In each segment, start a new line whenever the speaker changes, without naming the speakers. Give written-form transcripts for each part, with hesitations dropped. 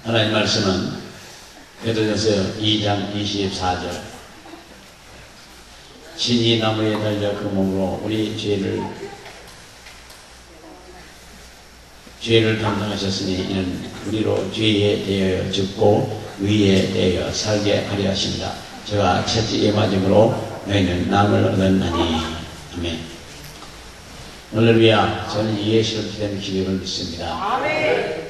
하나님 말씀은 베드로전서 2장 24절 신이 나무에 달려 그 몸으로 우리 죄를 담당하셨으니 이는 우리로 죄에 대하여 죽고 의에 대하여 살게 하려 하십니다. 저가 첫째의 맞음으로 너희는 남을 얻었나니. 아멘. 할렐루야. 저는 예수를 기다리는 기도를 믿습니다. 아멘.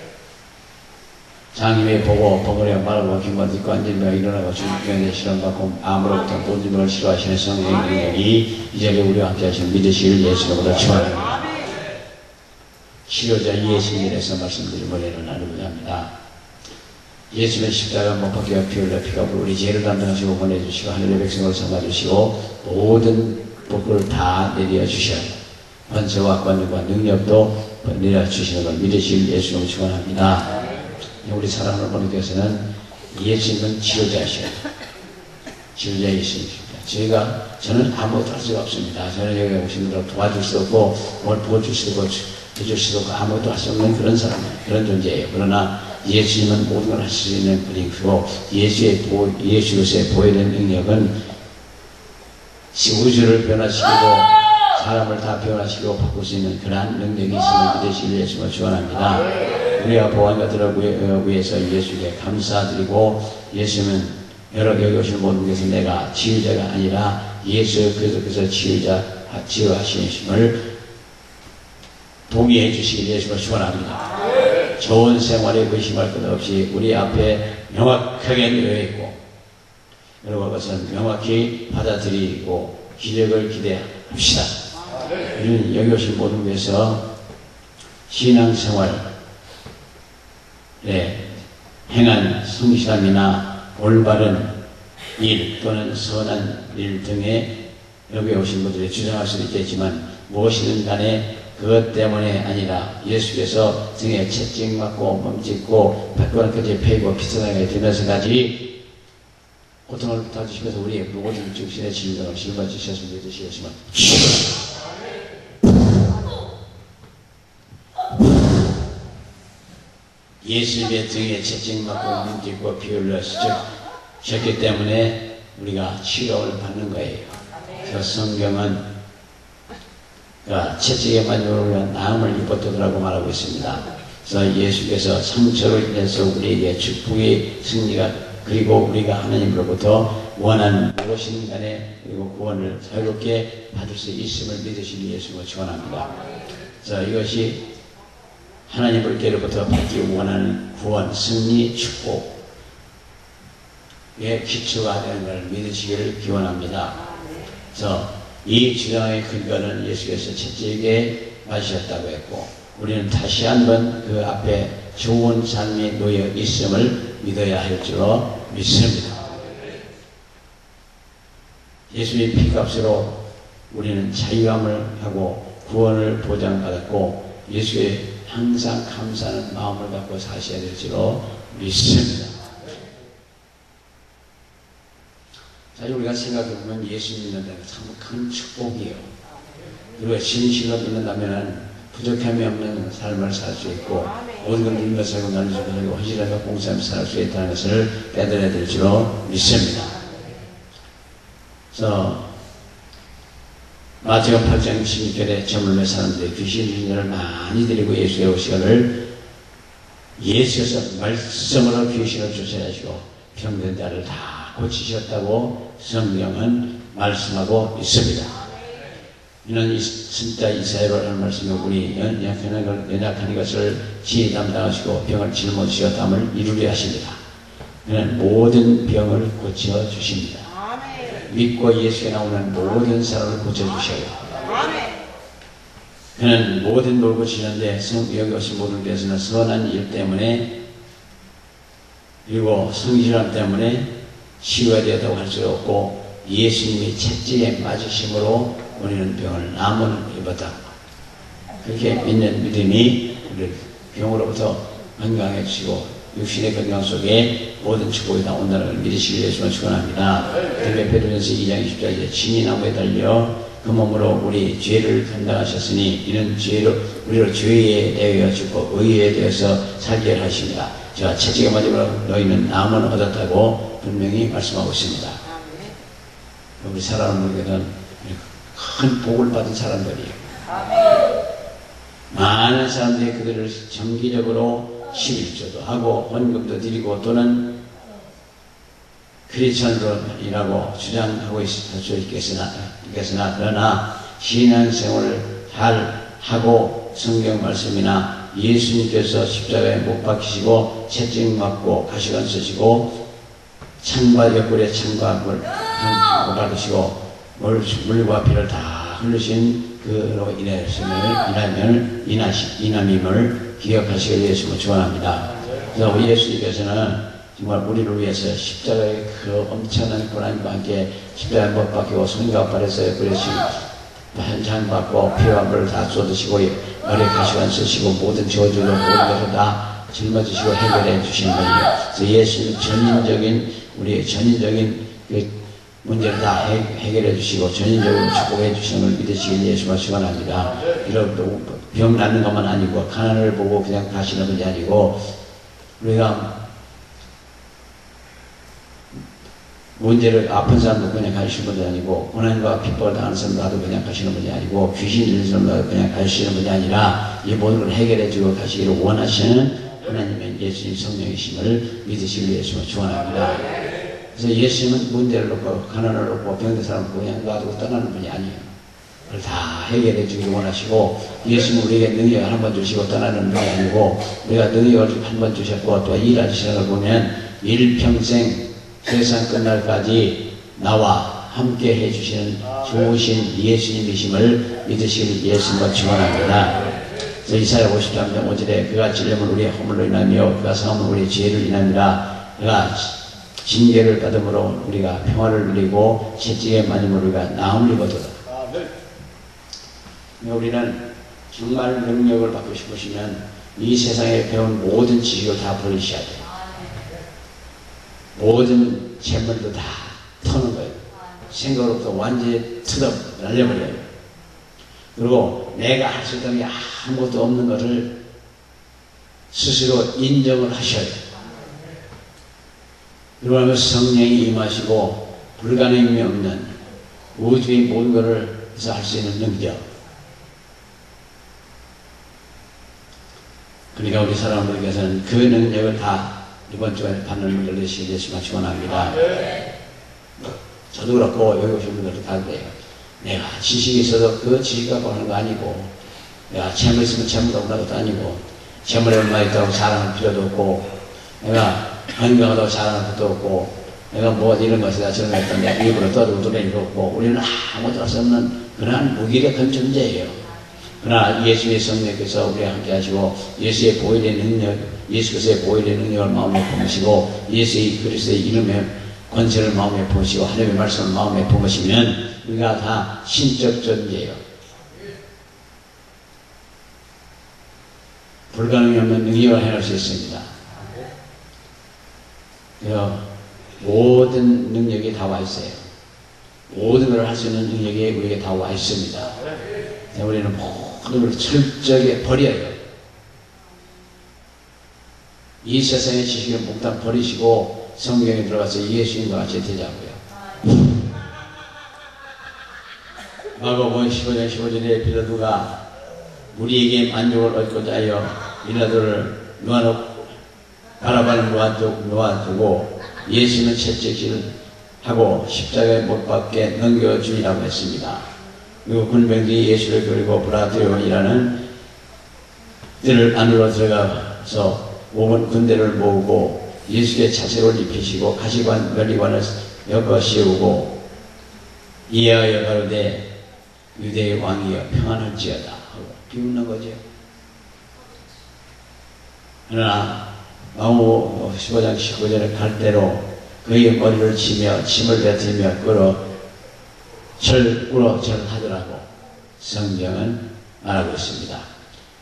장님이 보고 버거려 말하고 기만 듣고 앉으며 일어나고 주님께 실험받고 아무로부터 모든 것을 싫어하시는 성령이 이 자리에 우리와 함께 하시는 믿으실 예수님으로 축원합니다. 치료자 예수님에서 말씀드린 번호를 나누고자 합니다. 예수는 십자가 못 박혀 피 흘려 피가 우리 죄를 담당하시고 보내주시고 하늘의 백성을 삼아주시고 모든 복을 다 내려주셔요. 권세와 권능과 능력도 내려주시는 걸 믿으실 예수님을 축원합니다. 우리 사랑하는 어머니께서는 예수님은 치료자이셔요. 치료자 예수님입니다. 저는 아무것도 할 수가 없습니다. 저는 여기 오신 분들 도와줄 수 없고 뭘 부어줄 수도 없고 해줄 수도 없고 아무것도 할 수 없는 그런 사람이에요. 그런 존재예요. 그러나 예수님은 모든 걸 할 수 있는 분이고 예수로서의 보여된 능력은 우주를 변화시키고 사람을 다 변화시키고 바꿀 수 있는 그러한 능력이 있음을 믿으실 예수님을 축원합니다. 우리가 보한 것들을 위해서 예수에게 감사드리고 예수님은 여러 여기 오신 모든 것은 내가 치유자가 아니라 예수께서 치유하시심을 동의해 주시길 예수님을 축원합니다. 좋은 생활에 의심할 것 없이 우리 앞에 명확하게 놓여 있고 여러분 그것은 명확히 받아들이고 기적을 기대합시다. 우리는 여기 오신 모든 것에서 신앙생활 행한 성실함이나 올바른 일 또는 선한 일 등에 여기 오신 분들이 주장할 수도 있겠지만 무엇이든 간에 그것 때문에 아니라 예수께서 등에 채찍 맞고 몸짓고 발가락까지 패고 피쳐나게 되면서까지 고통을 받아주시면서 우리의 모든 육신의 질병을 짊어지셨으면 믿으시겠지만 예수님의 등에 채찍 맞고 몸짓고 피 흘렸기 때문에 우리가 치료를 받는 거예요. 그래서 성경은 채찍에 맞으면 나음을 입었더라고 말하고 있습니다. 그래서 예수께서 상처로 인해서 우리에게 축복의 승리가 그리고 우리가 하나님으로부터 원하는 무엇이든 간에 그리고 구원을 자유롭게 받을 수 있음을 믿으시는 예수님을 축원합니다. 그래서 이것이 하나님께로부터 받기 원하는 구원, 승리, 축복의 기초가 되는 것을 믿으시기를 기원합니다. 그래서 이 주장의 근거는 예수께서 채찍에 맞으셨다고 했고 우리는 다시 한번 그 앞에 좋은 삶이 놓여 있음을 믿어야 할 줄로 믿습니다. 예수의 피값으로 우리는 자유함을 하고 구원을 보장받았고 예수의 항상 감사하는 마음을 갖고 사셔야 될 줄로 믿습니다. 사실 우리가 생각해보면 예수 믿는다는 건 참 큰 축복이에요. 그리고 진실로 믿는다면 부족함이 없는 삶을 살 수 있고 모든 걸 누리며 살고 나누며 살고 헌신하며 봉사하며 살 수 있다는 것을 빼들어야 될 줄로 믿습니다. 그래서 마태복음 8장 16절에 저물매 사람들이 귀신 들린 많이 데리고 예수의 오시기를 예수께서 말씀으로 귀신을 쫓아내시고 병든 자를 다 고치셨다고 성경은 말씀하고 있습니다. 이는 진짜 이사야로 하는 말씀이 우리 연약한 것을 지혜 담당하시고 병을 짊어지셨다함을 이루려 하십니다. 그는 모든 병을 고쳐주십니다. 믿고 예수에 나오는 모든 사람을 고쳐주셔요. 그는 모든 걸 고치는데 여기 오신 모든 데서는 선한 일 때문에 그리고 성실함 때문에 치유가 되었다고 할 수 없고 예수님이 채찍에 맞으심으로 우리는 병을 나무를 입었다. 그렇게 믿는 믿음이 우리를 병으로부터 건강해지고 육신의 건강 속에 모든 축복이 다 온다는 걸 믿으시길 예수님을 축원합니다. 특별히 베드로전서 2장 20절에 신이 나무에 달려 그 몸으로 우리 죄를 감당하셨으니 이는 우리를 죄에 대하여 죽고 의에 대해서 살게 하십니다. 자, 채찍에 맞으므로 너희는 나음은 얻었다고 분명히 말씀하고 있습니다. 우리 사랑하는 분들은 큰 복을 받은 사람들이에요. 많은 사람들이 그들을 정기적으로 11조도 하고 헌금도 드리고 또는 크리스천으로 일하고 주장하고 있을 수 있겠으나 그러나 신앙생활을 잘 하고 성경 말씀이나 예수님께서 십자가에 못 박히시고 채찍 맞고 가시관 쓰시고 창과 옆구리에 창과 물 받으시고 물과 피를 다 흘리신 그로 인함임을 기억하시길 위해서 축원합니다. 그래서 우리 예수님께서는 정말 우리를 위해서 십자가의 그 엄청난 고난과 함께 십자가에 못 박히고 손과 발에서 옆구리에 한장 받고 피와 물을 다 쏟으시고 머리에 가시관 쓰시고 모든 저주를 모든 것을 다 짊어지시고 해결해 주시는 분이에요. 그래서 예수님 우리의 전인적인 그 문제를 다 해결해 주시고 전인적으로 축복해 주시는 걸 믿으시길 예수만 축원합니다. 이런 병 낫는 것만 아니고 가난을 보고 그냥 가시는 분이 아니고 우리가 문제를 아픈 사람도 그냥 가시는 분이 아니고 고난과 핍박을 당하는 사람도 나도 그냥 가시는 분이 아니고 귀신 들린 사람도 그냥 가시는 분이 아니라 이 모든 걸 해결해 주고 가시기를 원하시는 하나님의 예수님 성령이심을 믿으시길 위해서 축원합니다. 그래서 예수님은 문제를 놓고 가난을 놓고 병든 사람을 그냥 놔두고 떠나는 분이 아니에요. 그걸 다 해결해 주기를 원하시고 예수님은 우리에게 능력을 한 번 주시고 떠나는 분이 아니고 우리가 능력을 한 번 주셨고 또 일하시는 걸 보면 일평생 세상 끝날까지 나와 함께 해주시는 좋으신 예수님이심을 믿으시길 예수님과 축원합니다. 그래서 이사야 53장 5절에 그가 찔림은 우리의 허물로 인하며 그가 상함은 우리의 죄를 인함이라 그가 징계를 받음으로 우리가 평화를 누리고 채찍에 맞음으로 우리가 나음을 입었도다. 우리는 정말 능력을 받고 싶으시면 이 세상에 배운 모든 지식을 다 버리셔야 돼요. 모든 재물도 다 터는 거예요. 생각으로부터 완전히 날려버려요. 그리고 내가 할 수 있는 게 아무것도 없는 것을 스스로 인정을 하셔야 돼요. 그러면 성령이 임하시고 불가능함이 없는 우주의 모든 것을 할 수 있는 능력. 그러니까 우리 사람들께서는 그 능력을 다 이번 주에 받는 분들 되시길 예수만 축원합니다. 저도 그렇고 여기 오신 분들도 다 그래요. 내가 지식이 있어도 그 지식 갖고 하는 거 아니고 내가 재물 있으면 재물 갖고 하는 것도 아니고 재물이 얼마 있다고 자랑할 필요도 없고 내가 건강하다고 자랑할 것도 없고 내가 뭐 이런 것이다 저런 거 했던 내 입으로 떠들고 노래도 없고 우리는 아무것도 할 수 없는 그러한 무기력한 존재예요. 그러나 예수의 성령께서 우리와 함께 하시고 예수의 보혈의 능력, 예수 그리스도의 보혈의 능력을 마음에 품으시고 예수의 그리스도의 이름의 권세를 마음에 품으시고 하나님의 말씀을 마음에 품으시면 우리가 다 신적 존재예요. 불가능이 없는 능력을 해낼 수 있습니다. 그래서 모든 능력이 다 와 있어요. 모든 걸 할 수 있는 능력이 우리에게 다 와 있습니다. 우리는 모든 걸 철저하게 버려요. 이 세상의 지식을 몽땅 버리시고 성경에 들어가서 예수님과 같이 되자고요. 마가복음 15장 15절에 빌라도가 우리에게 만족을 얻고자 하여 빌라도를 바라바를 놓아두고 예수는 채찍질을 하고 십자가에 못 박게 넘겨주리라고 했습니다. 그리고 군병들이 예수를 그리고 브라디오이라는 뜰 안으로 들어가서 온 군대를 모으고 예수의 자색을 입히시고 가시관 면리관을 엮어 씌우고 이하여 가로되 유대의 왕이여 평안할지어다 하고 비웃는 거죠. 그러나 마가복음 15장 19절에 갈대로 그의 머리를 치며 침을 뱉으며 꿇어 절하더라고 성경은 말하고 있습니다.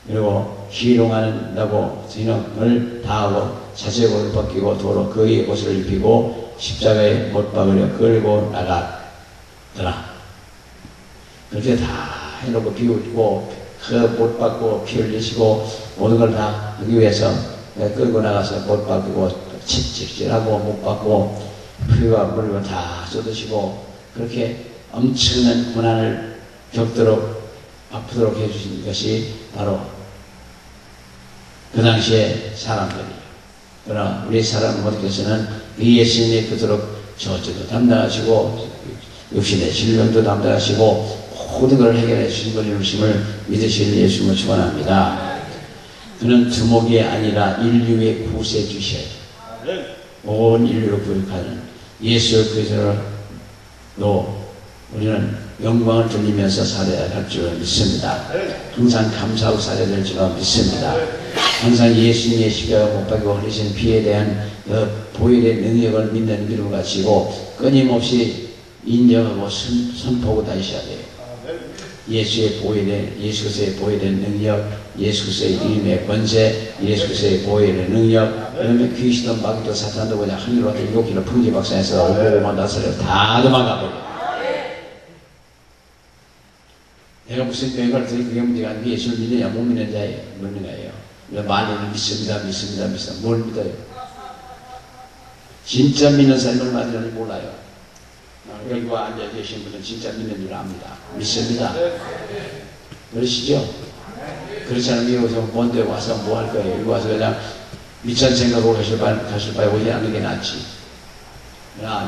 그리고 희롱한다고 진영을 다하고 자색옷을 벗기고 도로 그의 옷을 입히고 십자가에 못 박으려 끌고 나가더라. 그렇게 다 해놓고 비웃고 그 못 박고 피 흘리시고 모든 걸 다 하기 위해서 끌고 나가서 못 받고 칠질하고 못 받고 피와 물과 다 쏟으시고 그렇게 엄청난 고난을 겪도록 아프도록 해주신 것이 바로 그 당시에 사람들이에요. 그러나 우리 사람 모두께서는 예수님이 그토록 저주도 담당하시고 육신의 질병도 담당하시고 모든 걸 해결해 주신 분이심을 믿으실 예수님을 축원합니다. 그는 두목이 아니라 인류의 구세주셔요. 온 인류를 구속하는 예수 그리스도로 우리는 영광을 돌리면서 살아야 할 줄 믿습니다. 항상 감사하고 살아야 될 줄 믿습니다. 항상 예수님의 십자가 못 박이고 흘리신 피에 대한 보혈의 능력을 믿는 믿음을 가지고 끊임없이 인정하고 선포하고 다니셔야 돼요. 예수 그리스도의 보혈의 능력, 예수 그리스도의 이름의 권세, 예수 그리스도의 보혈의 능력. 그러면 귀신도 마귀도 사탄도 그냥 하늘로 왔다 7길로 풍지박산에서 오고만 나서려 다 도망가 버려. 내가 무슨 병을 들이 그게 문제가 아니고 예수를 믿느냐 못 믿느냐에 묻는 거예요. 말로는 믿습니다. 뭘 믿어요? 진짜 믿는 사람이 얼마나 되는지 몰라요. 여기 와 앉아 계신 분은 진짜 믿는 줄 압니다. 믿습니다. 그러시죠? 그렇지 않으면 여기서 먼데 와서 뭐 할 거예요? 여기 와서 그냥 미천 생각으로 가실 바에 오지 않는 게 낫지.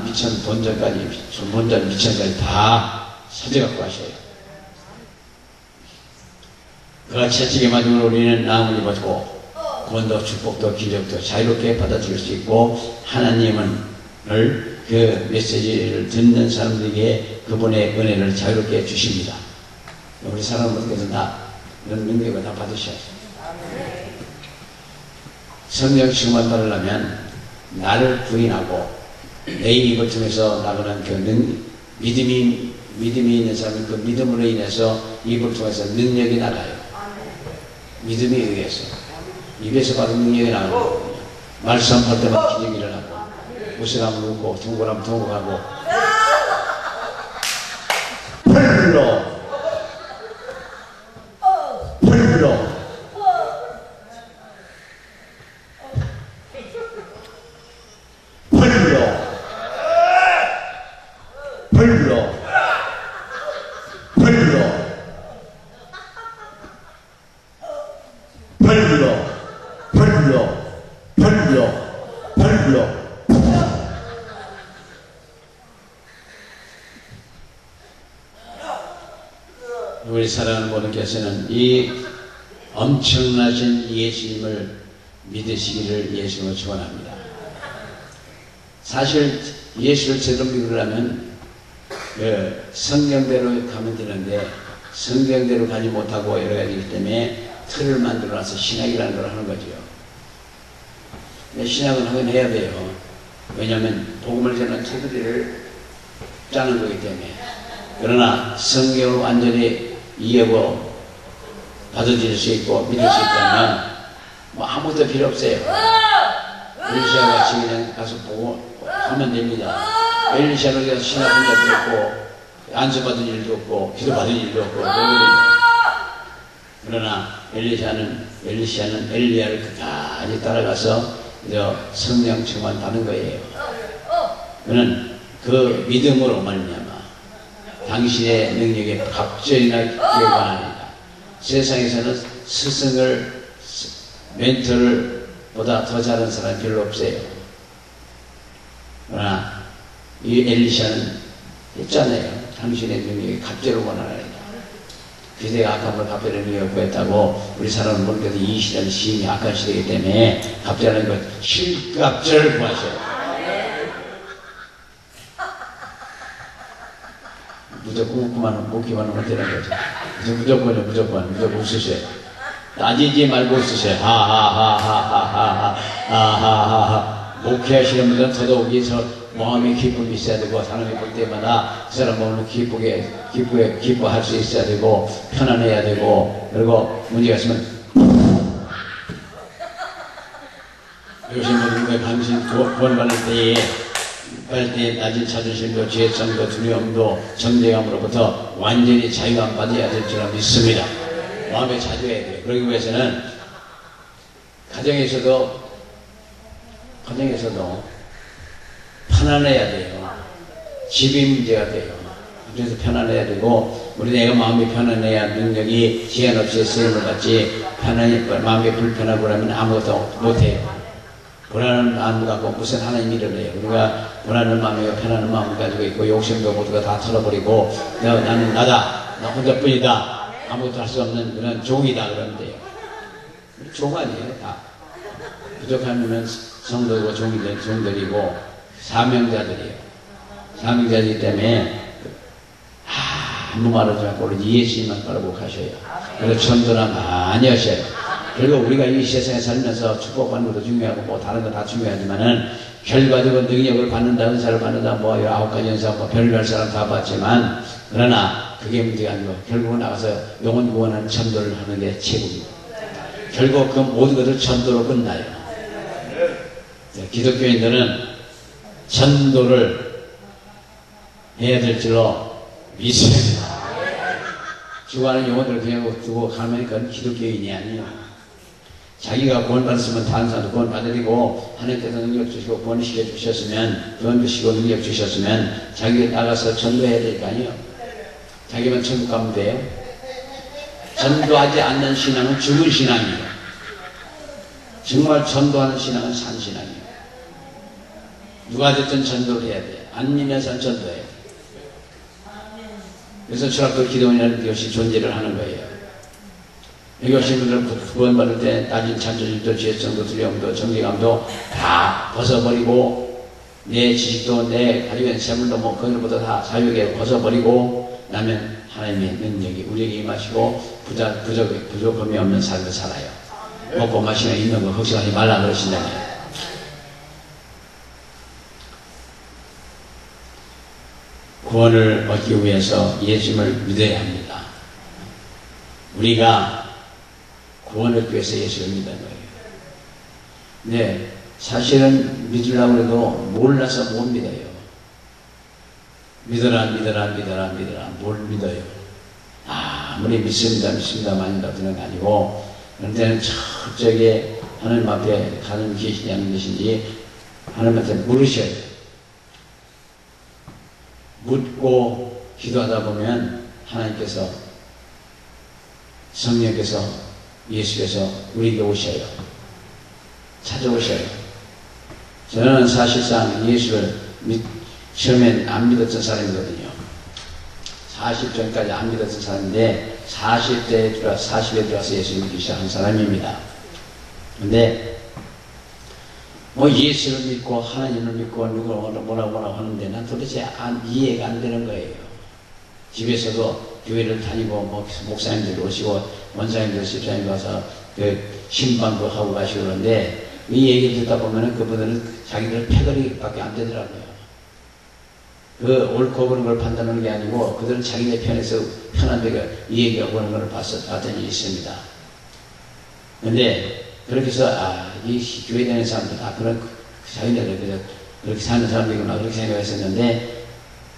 미천 본전까지, 본전 미천까지 다 사져갖고 가셔요. 그 채찍에 맞으면 우리는 나음을 입었고 구원도 축복도 기적도 자유롭게 받아들일 수 있고 하나님을 그 메시지를 듣는 사람들에게 그분의 은혜를 자유롭게 주십니다. 우리 사람들께서 다 이런 능력을 다 받으셔야죠. 성령 충만 받으려면 나를 부인하고 내 입을 통해서 나가는 그 믿음이 있는 사람은 그 믿음으로 인해서 입을 통해서 능력이 나가요. 믿음에 의해서 입에서 받은 능력이 나가는 거거든요. 말씀할 때마다 기적이 일어나고 무시하면 웃고 통곡하면 통곡하고 불러 우리 사랑하는 분께서는 이 엄청나신 예수님을 믿으시기를 예수님을 축원합니다. 사실 예수를 제대로 믿으려면 성경대로 가면 되는데 성경대로 가지 못하고 여러 가지이기 때문에 틀을 만들어놔서 신학이라는 걸 하는 거죠. 신학은 하긴 해야 돼요. 왜냐하면 복음을 전하는 테두리를 짜는 거기 때문에. 그러나 성경을 완전히 이해하고 받아들일 수 있고 믿을 수 있다면 뭐 아무것도 필요 없어요. 엘리샤 같이 그냥 가서 보고 하면 됩니다. 엘리샤는 그냥 신학 혼자 없고 안수받은 일도 없고 기도받은 일도 없고 그러나 엘리야는 엘리야를 끝까지 따라가서 성령 충만 받는 거예요. 그는 그 믿음으로 말미암아 당신의 능력에 갑절이나 기여하나이다. 세상에서는 스승을 멘토를 보다 더 잘하는 사람이 별로 없어요. 그러나 이 엘리샤는 했잖아요. 당신의 능력에 갑절을 원하나이다. 그대가 악한 걸 갑절의 능력을 구했다고 우리 사람은 모르겠도 이 시대는 시인이 악한 시대이기 때문에 갑절하는 것 실갑절을 구하셔요. 무조건 웃기만 하면 되는 거죠. 무조건 웃으세요. 따지지 말고 웃으세요. 하하하하하하하하하하. 목회하시는 분들은 더더욱이 마음의 기쁨이 있어야 되고 사람이 볼 때마다 그 사람 마음을 기뻐할 수 있어야 되고 편안해야 되고 그리고 문제가 있으면 요즘 모든 당신 구원받을 때에 낮은 자존심도 지혜성도 두려움도 정죄감으로부터 완전히 자유함 받아야 될 줄 믿습니다. 마음에 자주해야 돼요. 그러기 위해서는 가정에서도 편안해야 돼요. 집이 문제가 돼요. 그래서 편안해야 되고, 우리 내가 마음이 편안해야 능력이 제한 없이 쓰임을 받지, 마음이 불편하고 그러면 아무것도 못해요. 불안한 마음 갖고 무슨 하나님 일을 해요. 우리가 불안한 마음이고 편안한 마음을 가지고 있고, 욕심도 모두가 다 털어버리고, 나는 나다, 나 혼자뿐이다, 아무것도 할 수 없는 그런 종이다 그러면 돼요. 종 아니에요. 다 부족하면 성도고 종들이고 사명자들이에요. 사명자이기 때문에 아무 말 하지 않고 우리 예수님만 바라보고 가셔요. 그래서 전도나 많이 하셔요. 그리고 우리가 이 세상에 살면서 축복받는 것도 중요하고 뭐 다른 건 다 중요하지만은 결과적으로 능력을 받는다, 은사를 받는다, 뭐 9가지 연사, 뭐 별별 사람 다 받지만, 그러나 그게 문제가 아니고 결국은 나가서 영혼 구원하는 전도를 하는 게 최고입니다. 결국 그 모든 것을 전도로 끝나요. 기독교인들은 전도를 해야 될 줄로 믿습니다. 죽어가는 영혼들을 그냥 두고 가면 그건 기독교인이 아니에요. 자기가 구원 받았으면 다른 사람도 구원 받으리고, 하나님께서 능력 주시고 구원시켜 주셨으면, 구원 주시고 능력 주셨으면 자기가 나가서 전도해야 될 거 아니에요. 자기만 천국 가면 돼요. 전도하지 않는 신앙은 죽은 신앙이에요. 정말 전도하는 신앙은 산 신앙이에요. 누가 됐든 전도를 해야 돼요. 안 믿는 사람 전도해야 돼요. 그래서 철학도 기도원이라는 것이 존재를 하는 거예요. 여기 오신 분들은 구원받을 때 따진 잔소리도 지혜성도 두려움도 정직함도 다 벗어버리고, 내 지식도 내 가지고 있는 재물도 뭐 그런 것보다 다 사유에 벗어버리고 나면 하나님의 능력이 우리에게 임하시고 부족함이 없는 삶을 살아요. 먹고 마시며 있는 거 걱정하지 말라 그러신다네요. 구원을 얻기 위해서 예수님을 믿어야 합니다. 우리가 구원을 얻기 위해서 예수를 믿는 거예요. 네, 사실은 믿으려고 해도 몰라서 못 믿어요. 믿어라 뭘 믿어요. 아무리 믿습니다만 드는 게 아니고, 그런 때는 철저하게 하나님 앞에 하나님 계시지 않는 것인지 하나님한테 물으셔야 돼요. 묻고 기도하다 보면 하나님께서, 성령께서, 예수께서 우리에게 오셔요. 찾아오셔요. 저는 사실상 예수를 처음엔 안 믿었던 사람이거든요. 40전까지 안 믿었던 사람인데 40에 들어와서 예수를 믿기 시작한 사람입니다. 근데 뭐 예수를 믿고 하나님을 믿고 누구를 뭐라고 하는데 난 도대체 이해가 안 되는 거예요. 집에서도 교회를 다니고 뭐 목사님들 오시고 원사님들 집사님들 와서 그 신방도 하고 가시고 그러는데, 이 얘기를 듣다 보면은 그분들은 자기들 패거리밖에 안 되더라고요. 그 옳고 그런 걸 판단하는 게 아니고 그들은 자기네 편에서 편한데 이 얘기하고 그런 걸 봤던 일이 있습니다. 근데 그렇게 해서 이 교회 다니는 사람들 다 그런 자기네들 그렇게 사는 사람들이구나 그렇게 생각했었는데,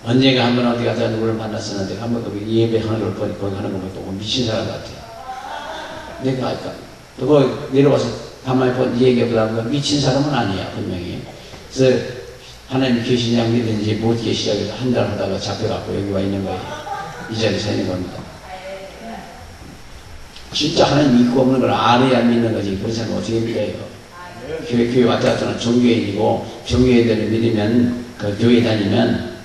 언젠가 한번 어디 가서 누구를 만났었는데 한번 거기 예배하는 걸 보니까 거기 하는 거 보고 미친 사람 같아요. 내가 그거 내려와서 가만히 본 얘기해보다 미친 사람은 아니야 분명히. 그래서 하나님 계시냐 믿든지 못 계시냐고 한 달 하다가 잡혀갖고 여기 와 있는 거예요. 이 자리에 서 있는 겁니다. 진짜 하나님 믿고 없는 걸 알아야 믿는 거지. 그런 사람은 어떻게 믿어요? 교회 왔다 갔다 하는 종교인이고, 종교인들을 믿으면 그 교회 다니면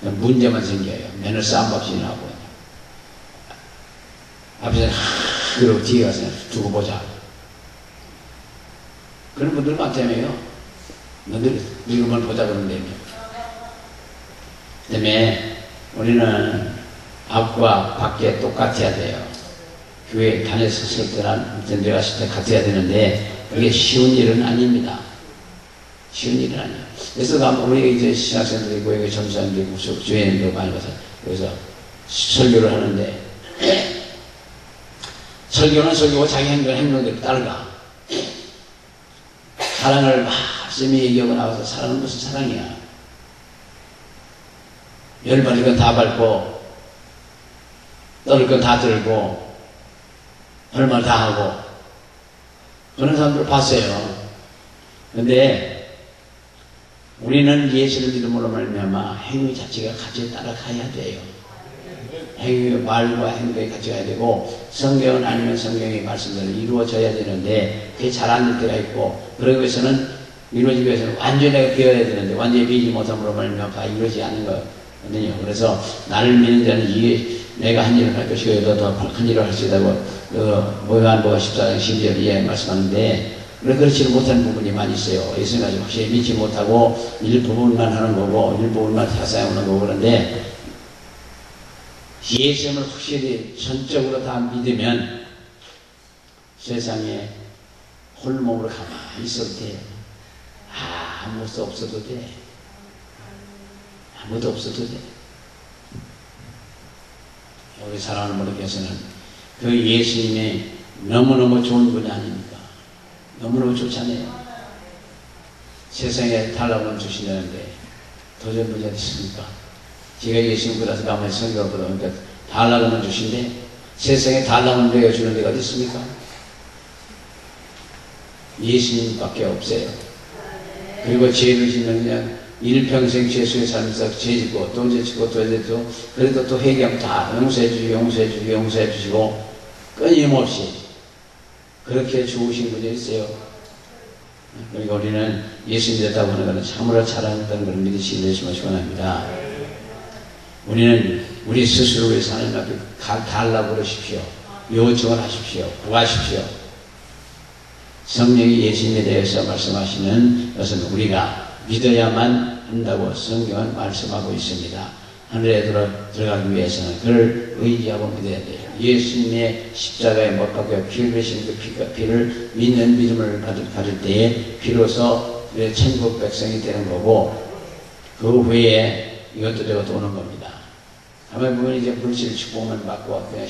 문제만 생겨요. 맨날 싸움박질 나고. 앞에서 그러고 뒤에 가서 두고 보자. 그런 분들 많다며요. 너들 늙으면 보자 그런다며. 때문에 우리는 앞과 밖에 똑같아야 돼요. 교회 다녔을 때랑 내려갔을 때 같아야 되는데 그게 쉬운 일은 아닙니다. 쉬운 일은 아니에요. 그래서 우리 이제 신학생들이고 여기 전사님들이고 주회님도 많이 가서 여기서 설교를 하는데, 설교는 설교고 자기 행동대로 따라가. 사랑을 말씀히 얘기하고 나와서 사랑은 무슨 사랑이야. 열받을 건 다 밟고 떨을 건 다 들고 할 말 다 하고 그런 사람들 봤어요. 근데 우리는 예수를 믿음으로 말미암아 행위 자체가 같이 따라가야 돼요. 행위, 말과 행동이 같이 가야 되고, 성경은 아니면 성경의 말씀대로 이루어져야 되는데, 그게 잘 안 될 때가 있고, 그러기 위해서는, 이루어지기 위해서는 완전히 되어야 되는데, 완전히 믿지 못함으로 말미암아 다 이루어지지 않는 거거든요. 그래서, 나를 믿는 자는 내가 한 일을 할 것이고, 너도 큰 일을 할 수 있다고, 요한복음 14장 12절 이하에 말씀하는데, 그렇지는 못한 부분이 많이 있어요. 예수님 아주 확실히 믿지 못하고, 일부분만 하는 거고, 일부분만 사사하는 거고, 그런데, 예수님을 확실히 전적으로 다 믿으면 세상에 홀몸으로 가만히 있어도 돼요. 아무것도 없어도 돼. 아무도 없어도 돼. 여기 사랑하는 분들께서는 그 예수님이 너무너무 좋은 분이 아닙니까? 너무너무 좋잖아요. 세상에 달라고 주시냐는데 더 좋은 분이 어디 있습니까? 제가 예수님보다서 가만히 성경을 보다 보니까 달라고는 주신데 세상에 달라고는 내어주는 데가 어디 있습니까? 예수님밖에 없어요. 그리고 죄를 지면 그냥 일평생 죄수의 삶에서 죄 짓고 또 죄 짓고 또 죄 짓고 그래도 또 회개하면 다 용서해 주시고 끊임없이 그렇게 좋으신 분이 있어요. 그리고 우리는 예수 믿었다고 하는 것은 참으로 잘한다는 걸 믿으시기 위해서 축원합니다. 우리는 우리 스스로 위해서 하나님 앞에 달라고 그러십시오. 요청을 하십시오. 구하십시오. 성령이 예수님에 대해서 말씀하시는 것은 우리가 믿어야만 한다고 성경은 말씀하고 있습니다. 하늘에 들어가기 위해서는 그를 의지하고 믿어야 돼요. 예수님의 십자가에 못 박혀 피를 흘리신 그 피를 믿는 믿음을 가질 때에 비로소 천국 백성이 되는 거고 그 후에 이것도 되고 도는 겁니다. 가만히 보면 이제 물질 축복만 받고 그냥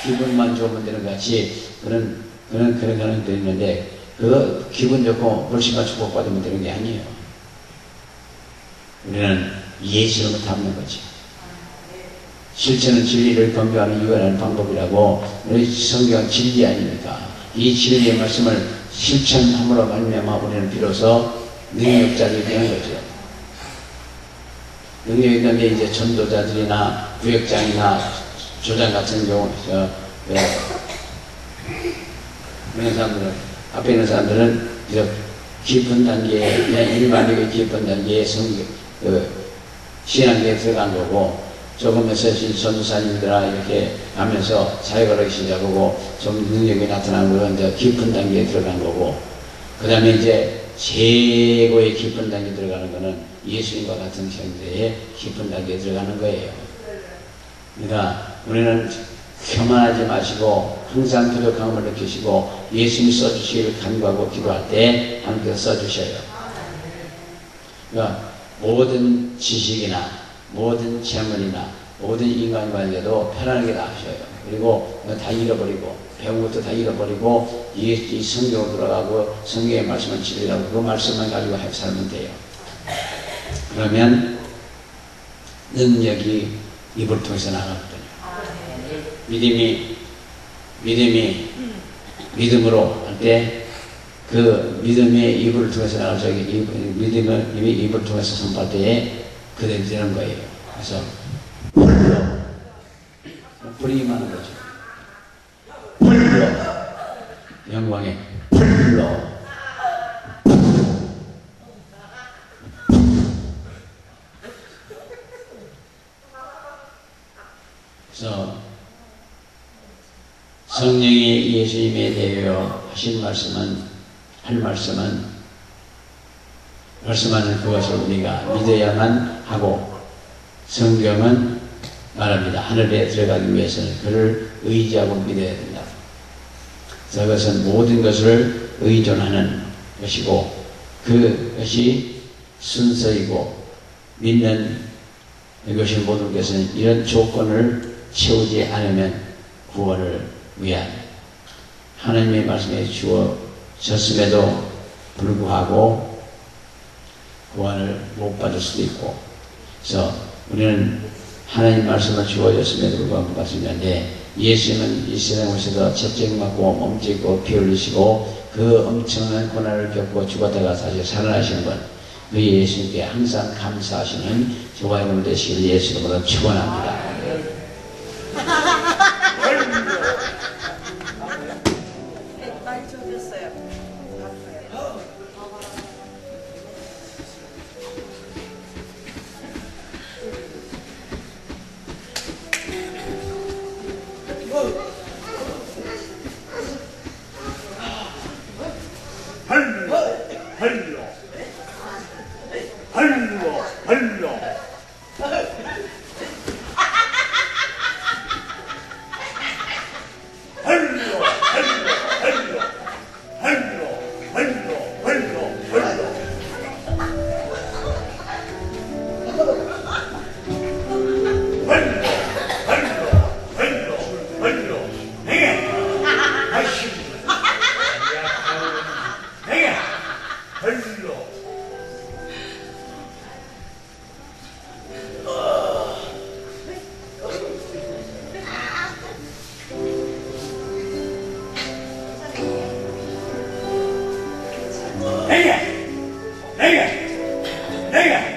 기분만 좋으면 되는 것 같이 그런 가능도 있는데 그 기분 좋고 물질만 축복받으면 되는 게 아니에요. 우리는 예수님을 닮는 거죠. 실천은 진리를 경배하는 유일한 방법이라고 우리 성경은 진리 아닙니까? 이 진리의 말씀을 실천함으로 말미암아 우리는 비로소 능력자들이 되는 거죠. 능력이 있는 게 이제 전도자들이나 구역장이나 조장 같은 경우 그런 사람들은 앞에 있는 사람들은 깊은 단계에 그냥 일반적인 깊은 단계의 신앙계에 들어간 거고 조금 있으신 전도사님들아 이렇게 하면서 사회가르치 시작하고 좀 능력이 나타나는 거는 이제 깊은 단계에 들어간 거고 그 다음에 이제 최고의 깊은 단계에 들어가는 거는 예수님과 같은 형제의 깊은 단계에 들어가는 거예요. 그러니까 우리는 교만하지 마시고 항상 부족함을 느끼시고 예수님이 써주시기를 간구하고 기도할 때 하나님께서 써주셔요. 그러니까 모든 지식이나 모든 재물이나 모든 인간관계도 편안하게 다 하셔요. 그리고 다 잃어버리고 배운 것도 다 잃어버리고 이 성경으로 돌아가고 성경의 말씀을 지으려고 그 말씀만 가지고 살면 돼요. 그러면 능력이 입을 통해서 나가거든요. 믿음으로 할 때 그 믿음의 입을 통해서 나갈 때 믿음의 입을 통해서 선포할 때에 그대로 되는 거예요. 그래서 불로 임하는 거죠. 불로 영광의 불로 그래서 성령이 예수님에 대하여 하신 말씀하는 그것을 우리가 믿어야만 하고 성경은 말합니다. 하늘에 들어가기 위해서는 그를 의지하고 믿어야 된다. 그것은 모든 것을 의존하는 것이고 그것이 순서이고 믿는 이것이 모든 것은 이런 조건을 채우지 않으면 구원을 위한 하나님의 말씀에 주어졌음에도 불구하고 구원을 못 받을 수도 있고 그래서 우리는 하나님 말씀을 주어졌음에도 불구하고 못 받습니다. 예수님은 이 세상에 오셔서 채찍 맞고 몸짓고 피 흘리시고 그 엄청난 고난을 겪고 죽었다가 사실 살아나신 분, 그 예수님께 항상 감사하시는 저와 여러분 되시길 예수 이름으로 축원합니다.
많이 좋으셨어요.
내게